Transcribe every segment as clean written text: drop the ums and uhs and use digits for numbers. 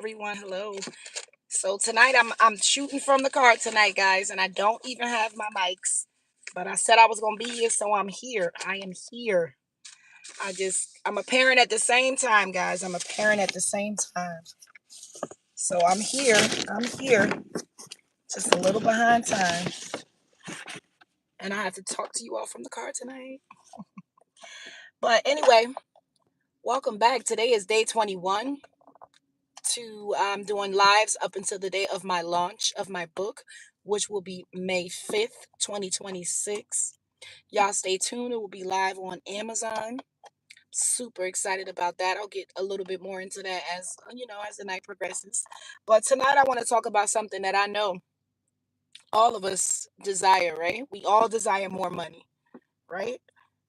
Everyone, hello. So tonight I'm shooting from the car tonight, guys, and I don't even have my mics. But I said I was gonna be here, so I'm here. I am here. I'm a parent at the same time, guys. I'm a parent at the same time. So I'm here. I'm here. Just a little behind time. And I have to talk to you all from the car tonight. But anyway, welcome back. Today is day 21. I'm doing lives up until the day of my launch of my book, which will be May 5th, 2026. Y'all stay tuned. It will be live on Amazon. Super excited about that. I'll get a little bit more into that as the night progresses. But tonight I want to talk about something that I know all of us desire, right? We all desire more money, right?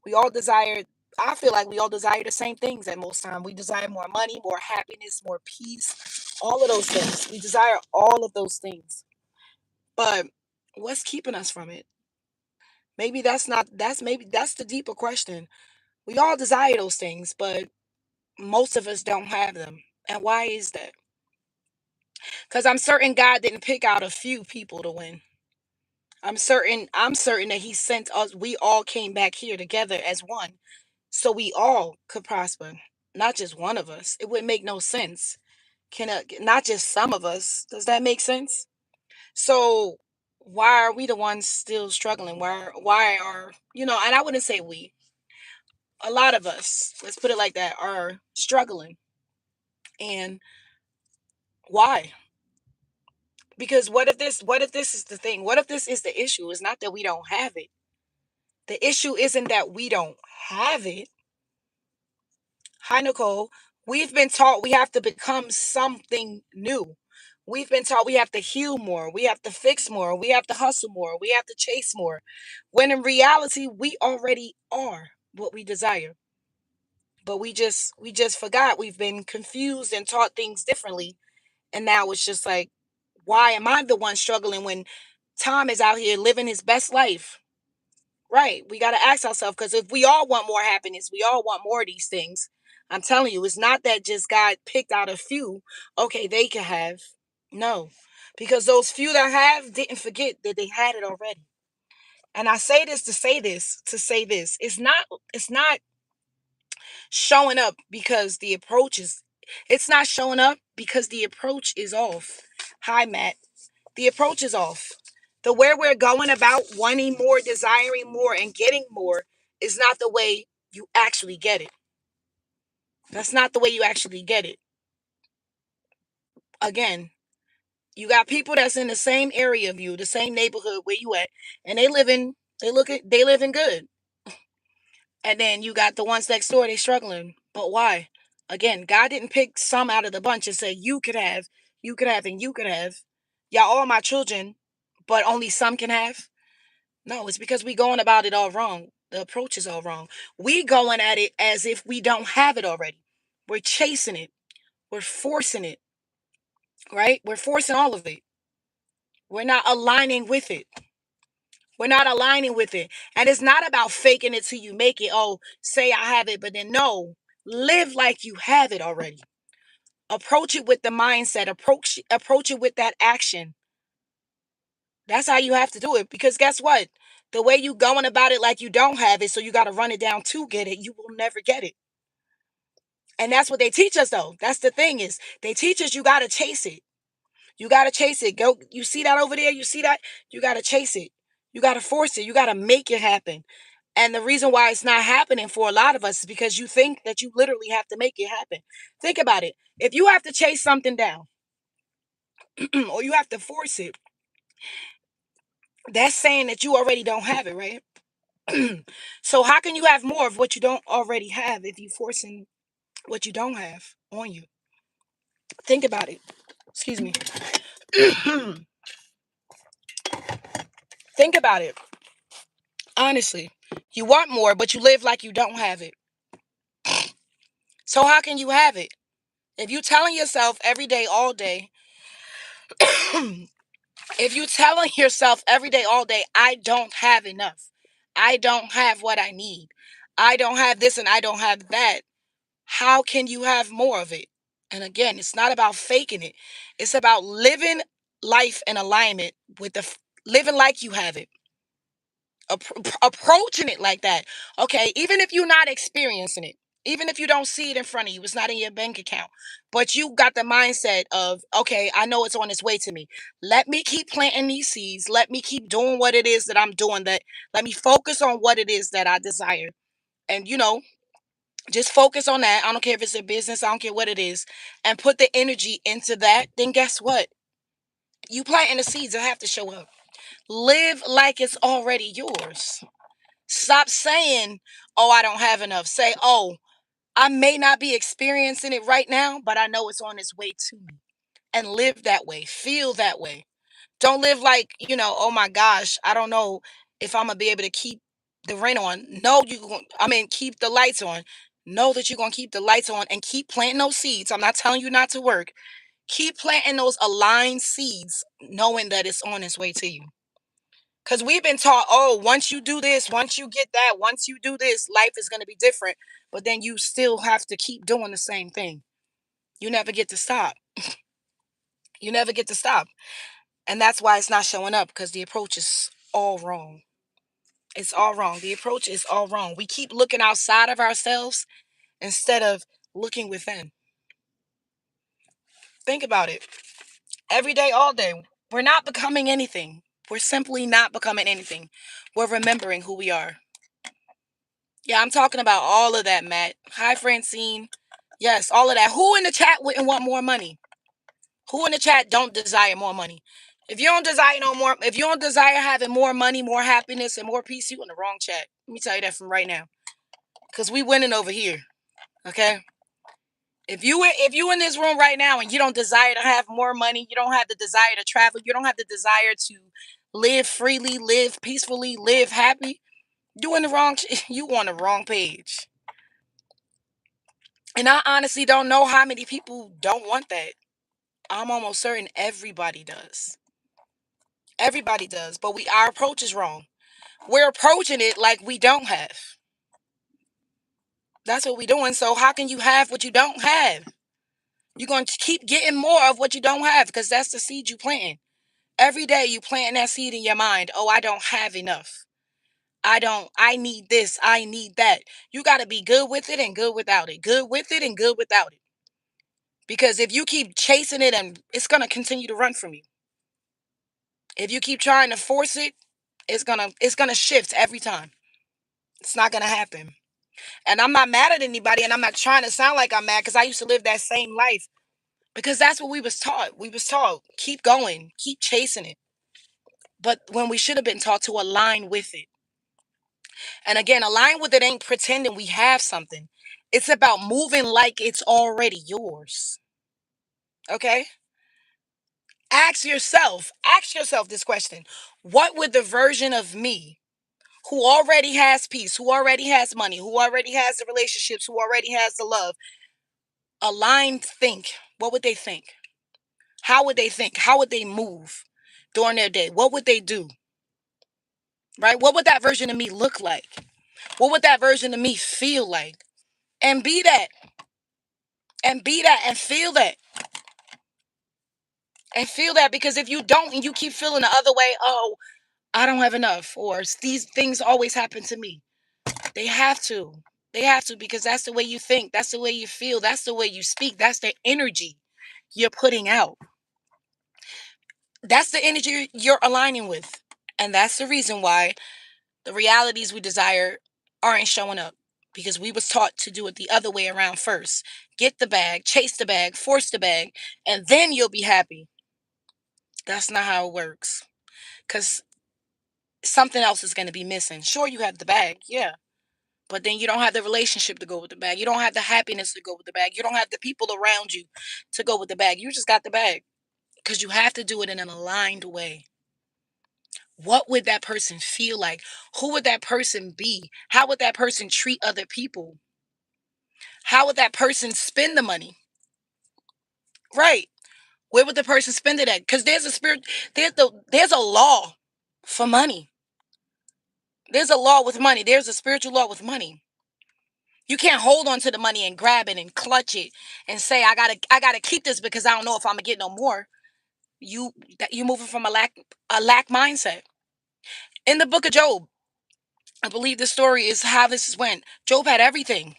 We all desire I feel like we all desire the same things at most time. We desire more money, more happiness, more peace, all of those things. We desire all of those things. But what's keeping us from it? Maybe that's the deeper question. We all desire those things, but most of us don't have them. And why is that? Because I'm certain God didn't pick out a few people to win. I'm certain that He sent us, we all came back here together as one. So we all could prosper. Not just one of us. It would make no sense. Not just some of us. Does that make sense? So why are we the ones still struggling? Why are and I wouldn't say we. A lot of us, let's put it like that, are struggling. And why? Because what if this is the thing? What if this is the issue? It's not that we don't have it. The issue isn't that we don't have it. Hi, Nicole. We've been taught we have to become something new. We've been taught we have to heal more. We have to fix more. We have to hustle more. We have to chase more. When in reality, we already are what we desire. But we just forgot. We've been confused and taught things differently. And now it's just like, why am I the one struggling when Tom is out here living his best life? Right. We got to ask ourselves, because if we all want more happiness, we all want more of these things. I'm telling you, it's not that just God picked out a few. Okay, they can have. No, because those few that have didn't forget that they had it already. And I say this to say this, to say this. It's not showing up because the approach is, it's not showing up because the approach is off. Hi, Matt. The approach is off. The where we're going about wanting more, desiring more, and getting more is not the way you actually get it. That's not the way you actually get it. Again, you got people that's in the same area of you, the same neighborhood where you at, and they living good. And then you got the ones next door, they struggling. But why? Again, God didn't pick some out of the bunch and say, you could have, and you could have. Y'all all my children, but only some can have. No, it's because we going about it all wrong. The approach is all wrong. We going at it as if we don't have it already. We're chasing it. We're forcing it, right? We're forcing all of it. We're not aligning with it. We're not aligning with it. And it's not about faking it till you make it. Oh, say I have it, but then no. Live like you have it already. Approach it with the mindset. Approach it with that action. That's how you have to do it. Because guess what? The way you going about it like you don't have it, so you got to run it down to get it, you will never get it. And that's what they teach us, though. That's the thing, is they teach us you got to chase it. You got to chase it. Go. You see that over there? You see that? You got to chase it. You got to force it. You got to make it happen. And the reason why it's not happening for a lot of us is because you think that you literally have to make it happen. Think about it. If you have to chase something down or you have to force it, that's saying that you already don't have it, right? So how can you have more of what you don't already have if you forcing what you don't have on you? Think about it. Excuse me. Think about it. Honestly, you want more, but you live like you don't have it. So how can you have it? If you telling yourself every day, all day, if you telling yourself every day, all day, I don't have enough. I don't have what I need. I don't have this and I don't have that. How can you have more of it? And again, it's not about faking it. It's about living life in alignment with living like you have it. Approaching it like that. Okay, even if you're not experiencing it, even if you don't see it in front of you, it's not in your bank account, but you got the mindset of, okay, I know it's on its way to me. Let me keep planting these seeds. Let me keep doing what it is that I'm doing. That let me focus on what it is that I desire. And just focus on that. I don't care if it's a business, I don't care what it is, and put the energy into that. Then guess what? You planting the seeds that have to show up. Live like it's already yours. Stop saying, oh, I don't have enough. Say, oh, I may not be experiencing it right now, but I know it's on its way to me. And live that way. Feel that way. Don't live like, oh my gosh, I don't know if I'm going to be able to keep the rent on. No, keep the lights on. Know that you're going to keep the lights on and keep planting those seeds. I'm not telling you not to work. Keep planting those aligned seeds, knowing that it's on its way to you. Because we've been taught, oh, once you do this, once you get that, once you do this, life is going to be different. But then you still have to keep doing the same thing. You never get to stop. You never get to stop. And that's why it's not showing up, because the approach is all wrong. It's all wrong. The approach is all wrong. We keep looking outside of ourselves instead of looking within. Think about it. Every day, all day, we're not becoming anything. We're simply not becoming anything. We're remembering who we are. Yeah, I'm talking about all of that, Matt. Hi, Francine. Yes, all of that. Who in the chat wouldn't want more money? Who in the chat don't desire more money? If you don't desire no more, if you don't desire having more money, more happiness, and more peace, you in the wrong chat. Let me tell you that from right now. Because we winning over here. Okay? If you in this room right now and you don't desire to have more money, you don't have the desire to travel, you don't have the desire to live freely, live peacefully, live happy, you in the wrong you on the wrong page. And I honestly don't know how many people don't want that. I'm almost certain everybody does. Everybody does, but our approach is wrong. We're approaching it like we don't have. That's what we're doing. So how can you have what you don't have? You're going to keep getting more of what you don't have, because that's the seed you planting. Every day you planting that seed in your mind. Oh, I don't have enough. I need this. I need that. You got to be good with it and good without it. Good with it and good without it. Because if you keep chasing it, and it's going to continue to run from you. If you keep trying to force it, it's gonna shift every time. It's not gonna happen. And I'm not mad at anybody, and I'm not trying to sound like I'm mad, because I used to live that same life. Because that's what we was taught. We was taught, keep going, keep chasing it. But when we should have been taught to align with it. And again, align with it ain't pretending we have something. It's about moving like it's already yours. Okay? Ask yourself this question. What would the version of me who already has peace, who already has money, who already has the relationships, who already has the love, aligned think? What would they think? How would they think? How would they move during their day? What would they do? Right? What would that version of me look like? What would that version of me feel like? And be that. And be that and feel that. And feel that, because if you don't and you keep feeling the other way, oh, I don't have enough, or these things always happen to me. They have to. They have to, because that's the way you think. That's the way you feel. That's the way you speak. That's the energy you're putting out. That's the energy you're aligning with. And that's the reason why the realities we desire aren't showing up, because we was taught to do it the other way around first. Get the bag, chase the bag, force the bag, and then you'll be happy. That's not how it works. Because something else is going to be missing. Sure, you have the bag. Yeah. But then you don't have the relationship to go with the bag. You don't have the happiness to go with the bag. You don't have the people around you to go with the bag. You just got the bag, because you have to do it in an aligned way. What would that person feel like? Who would that person be? How would that person treat other people? How would that person spend the money? Right. Where would the person spend it at? Because there's a law for money. There's a law with money. There's a spiritual law with money. You can't hold on to the money and grab it and clutch it and say, I gotta keep this because I don't know if I'm gonna get no more. You moving from a lack mindset. In the book of Job, I believe the story is how this went. Job had everything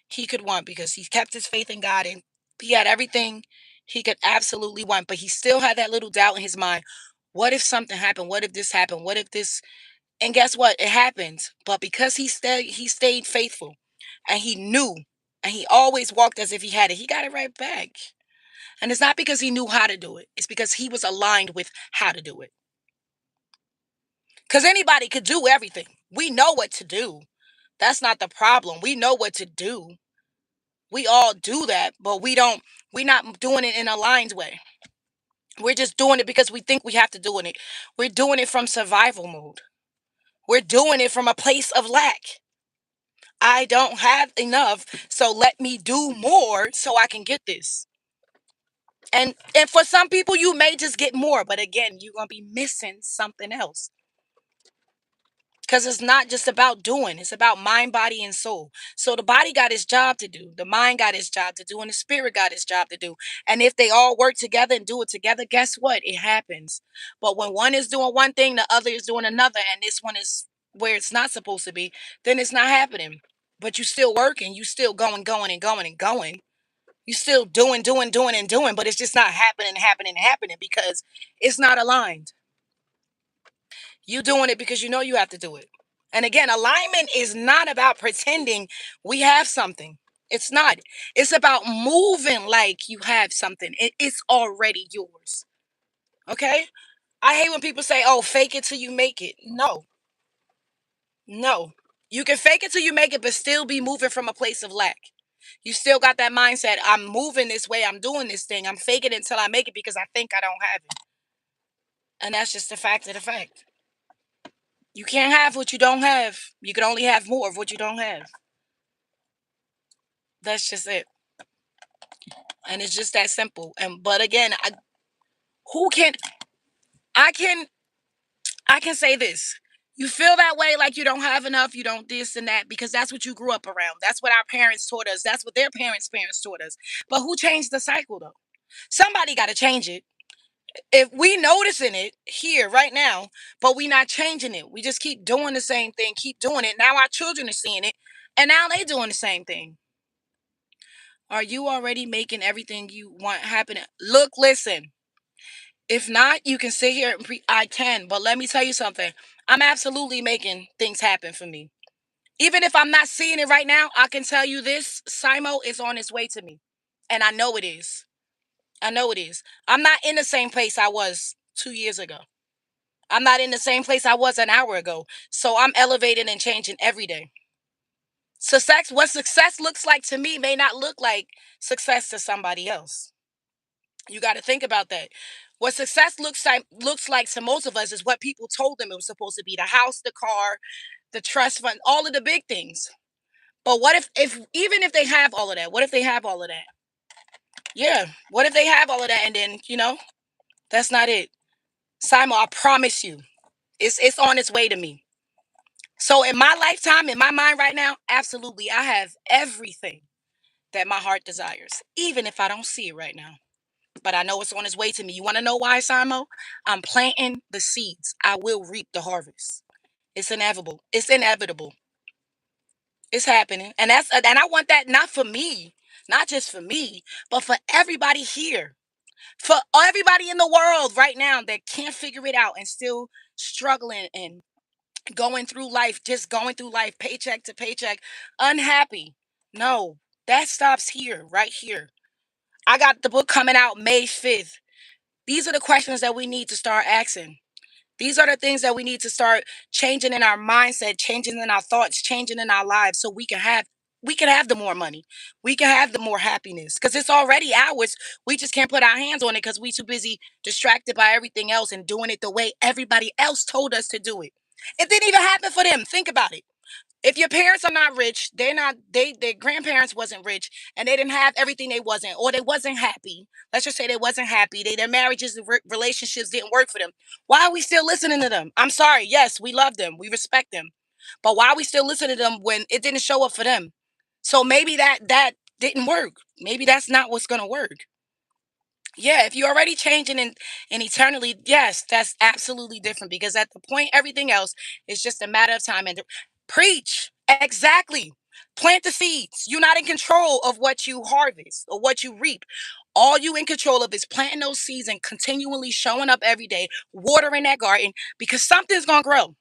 he could want because he kept his faith in God, and he had everything he could absolutely want, but he still had that little doubt in his mind. What if something happened? What if this happened? What if this? And guess what? It happened. But because he stayed faithful, and he knew, and he always walked as if he had it, he got it right back. And it's not because he knew how to do it. It's because he was aligned with how to do it. Because anybody could do everything. We know what to do. That's not the problem. We know what to do. We all do that, but we're not doing it in a aligned way. We're just doing it because we think we have to do it. We're doing it from survival mode. We're doing it from a place of lack. I don't have enough, so let me do more so I can get this. And for some people you may just get more, but again, you're going to be missing something else. Because it's not just about doing, it's about mind, body, and soul. So the body got its job to do, the mind got its job to do, and the spirit got its job to do. And if they all work together and do it together, guess what? It happens. But when one is doing one thing, the other is doing another, and this one is where it's not supposed to be, then it's not happening. But you still working, you still going and going and going. You still doing and doing, but it's just not happening because it's not aligned. You doing it because you know you have to do it. And again, alignment is not about pretending we have something. It's not. It's about moving like you have something. It's already yours. Okay? I hate when people say, oh, fake it till you make it. No, no. You can fake it till you make it, but still be moving from a place of lack. You still got that mindset. I'm moving this way. I'm doing this thing. I'm faking it until I make it because I think I don't have it. And that's just the fact of the fact. You can't have what you don't have. You can only have more of what you don't have. That's just it. And it's just that simple. And but again, who can I can I can say this. You feel that way like you don't have enough, you don't this and that because that's what you grew up around. That's what our parents taught us. That's what their parents taught us. But who changed the cycle though? Somebody got to change it. If we noticing it here right now, but we not changing it. We just keep doing the same thing, keep doing it. Now our children are seeing it, and now they doing the same thing. Are you already making everything you want happen? Look, listen. If not, you can sit here and I can, but let me tell you something. I'm absolutely making things happen for me. Even if I'm not seeing it right now, I can tell you this, Simo is on its way to me. And I know it is. I know it is. I'm not in the same place I was 2 years ago. I'm not in the same place I was an hour ago. So I'm elevating and changing every day. What success looks like to me may not look like success to somebody else. You got to think about that. What success looks like to most of us is what people told them it was supposed to be: the house, the car, the trust fund, all of the big things. But what if even if they have all of that? What if they have all of that? Yeah. What if they have all of that and then that's not it? Simon, I promise you, it's on its way to me. So in my lifetime, in my mind right now, absolutely, I have everything that my heart desires, even if I don't see it right now. But I know it's on its way to me. You want to know why, Simo? I'm planting the seeds. I will reap the harvest. It's inevitable. It's inevitable. It's happening. And I want that not for me, not just for me, but for everybody here. For everybody in the world right now that can't figure it out and still struggling and going through life, just going through life, paycheck to paycheck, unhappy. No, that stops here, right here. I got the book coming out May 5th. These are the questions that we need to start asking. These are the things that we need to start changing in our mindset, changing in our thoughts, changing in our lives so we can have the more money. We can have the more happiness because it's already ours. We just can't put our hands on it because we too busy distracted by everything else and doing it the way everybody else told us to do it. It didn't even happen for them. Think about it. If your parents are not rich, they're not their grandparents wasn't rich and they didn't have everything they wasn't, or they wasn't happy. Let's just say they wasn't happy. Their marriages and relationships didn't work for them. Why are we still listening to them? I'm sorry. Yes, we love them. We respect them. But why we still listen to them when it didn't show up for them? So maybe that didn't work. Maybe that's not what's gonna work. Yeah, if you're already changing and eternally, yes, that's absolutely different because at the point everything else is just a matter of time and preach. Exactly. Plant the seeds. You're not in control of what you harvest or what you reap. All you in control of is planting those seeds and continually showing up every day, watering that garden because something's gonna grow.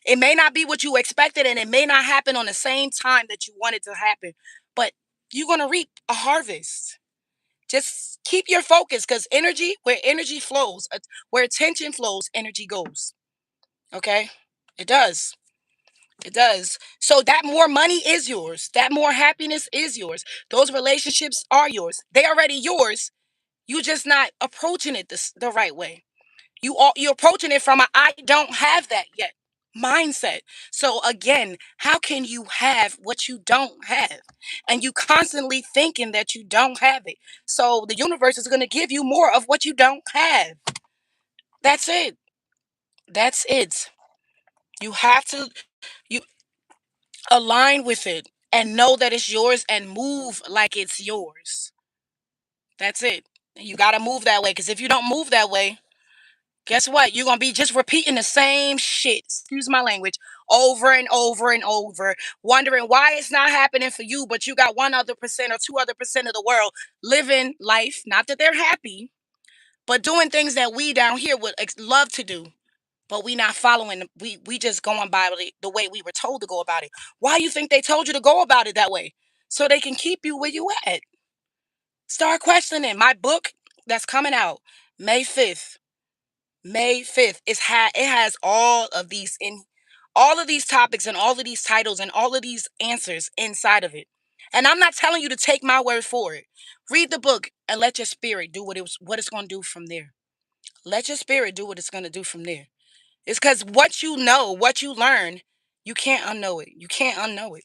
It may not be what you expected and it may not happen on the same time that you want it to happen, but you're gonna reap a harvest. Just keep your focus because energy, where energy flows, where attention flows, energy goes. Okay? It does. It does. So that more money is yours. That more happiness is yours. Those relationships are yours. They already yours. You just not approaching it the right way. You're approaching it from a I don't have that yet mindset. So again, how can you have what you don't have? And you constantly thinking that you don't have it. So the universe is going to give you more of what you don't have. That's it. That's it. You have to you align with it and know that it's yours and move like it's yours. That's it. You got to move that way because if you don't move that way, guess what? You're going to be just repeating the same shit, excuse my language, over and over and over, wondering why it's not happening for you, but you got 1% or 2% of the world living life. Not that they're happy, but doing things that we down here would love to do. But we not following. We just going by the way we were told to go about it. Why you think they told you to go about it that way? So they can keep you where you at. Start questioning. My book that's coming out May 5th. May 5th it has all of these topics and all of these titles and all of these answers inside of it. And I'm not telling you to take my word for it. Read the book and let your spirit do what it's going to do from there. Let your spirit do what it's going to do from there. It's cuz what you know, what you learn, you can't unknow it. You can't unknow it.